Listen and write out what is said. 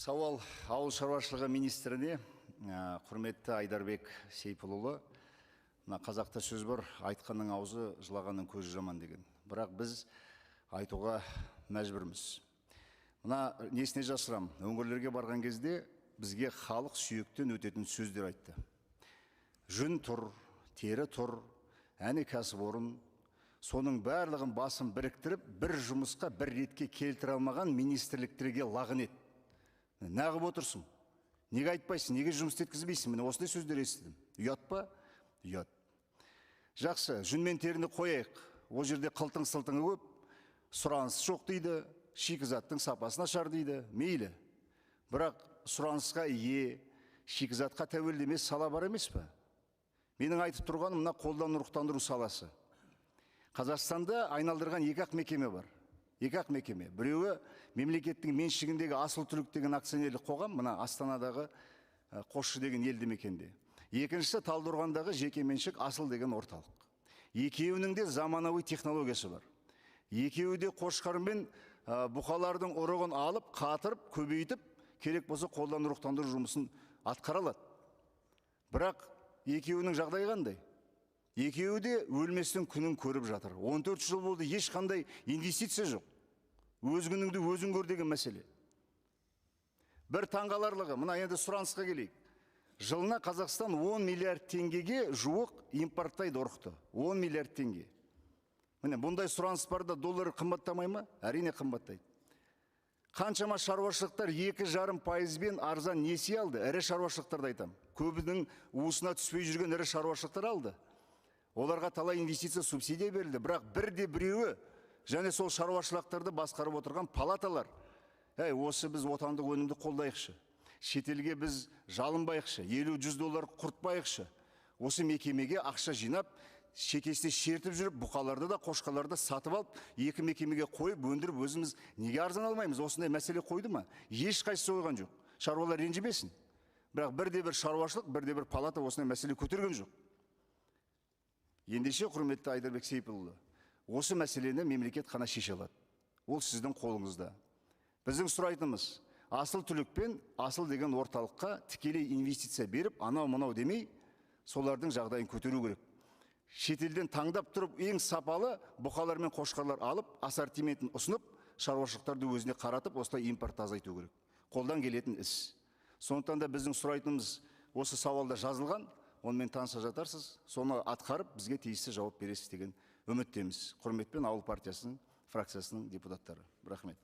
Сауал ауыл шаруашылығы министріне, құрметті Айдарбек Сейпулұлы, қазақта сөз бар, айтқанның аузы, жылағанның көзі жаман деген. Бірақ біз айтуға мәжбүрміз. Мына несіне жасырам, өңірлерге барған кезде бізге халық сүйектен өтетін сөздер айтты. Жүн тұр, тері тұр, әне кәсіпорын, соның барлығын басын біріктіріп, бір жұмысқа бір ретке келтіре алмаған министрліктерге лағынет. Нағып отырсың? Неге айтпайсың? Неге жұмыс еткізбейсің? Міне осындай сөздер естідім. Ұят па? Ұят. Жақсы, жүн мен теріні қояйық. Ол жерде қылтың-сылтыңы көп, сұраныс жоқ дейді, шикізаттың сапасы нашар дейді. Мейлі. Бірақ сұранысқа ие, шикізатқа тәуелді емес сала бар емес пе? Менің айтып тұрғаным мына қолдан ұрықтандыру саласы. Қазақстанда айналдырған екі-ақ мекеме бар. Екі-ақ мекеме. Біреуі мемлекеттің меншігіндегі Асыл Түлік деген акционерлік қоғам, мына Астанадағы Қосшы деген елді мекенде. Екіншісі Талдықорғандағы жеке меншік Асыл деген орталық. Екеуінің де заманауи технологиясы бар. Екеуі де қошқар мен бұқалардың ұрығын алып, қатырып, көбейтіп, керек болса қолдан ұрықтандыру жұмысын атқара алады. Бірақ екеуінің жағдайы қандай? Екеуі де өлместің күнін көріп жатыр. 14 жыл болды, ешқандай инвестиция жоқ. Өз күніңді өзің көр деген мәселе. Бір таңғаларлығы, мына енді сұранысқа келейік. Жылына Қазақстан 10 миллиард теңгеге жуық импорттайды ұрықты. 10 миллиард теңге. Міне, бұндай сұраныс барда доллары қымбаттамай ма? Әрине қымбаттайды. Қаншама шаруашылықтар 2,5% арзан несие алды? Ірі шаруашылықтарды айтам. Көбінің уысына түспей жүрген ірі шаруашылықтар алды. Оларға талай инвестиция субсидия берілді, бірақ бірде біреуі және сол шаруашылықтарды басқарып отырған палаталар. Осы біз отандық өнімді қолдайықшы. Шетелге біз жалынбайықшы, 50-100 доллар құртпайықшы. Осы мекемеге ақша жинап, шекесте шертіп жүріп, бұқаларды да, қошқаларды сатып алып, екі мекемеге қойып, өндіріп, өзіміз неге арзан алмаймыз? Осындай мәселе қойды ма? Ешқайсысы қойған жоқ. Шаруалар ренжімесін. Бірақ бірде бір шаруашылық, бірде бір палата осындай мәселе көтерген жоқ. Ендеше, құрметті Айдарбек Сейпулұлы, осы мәселені мемлекет қана шеше алады. Ол сіздің қолыңызда. Біздің сұрайтынымыз, Асыл Түлік пен Асыл деген орталыққа тікелей инвестиция беріп, анау-мынау демей, солардың жағдайын көтеру керек. Шетелден таңдап тұрып, ең сапалы бұқалар мен қошқарлар алып, ассортиментін ұсынып, шаруашылықтарды өзіне қаратып, осылай импорт азайту керек. Қолдан келетін іс. Сондықтан да біздің сұрайтынымыз осы сауалда жазылған. Онымен таныса жатарсыз, соны атқарып, бізге тиісті жауап бересіз деген үміттеміз. Құрметпен ауыл партиясының фракциясының депутаттары. Рахмет.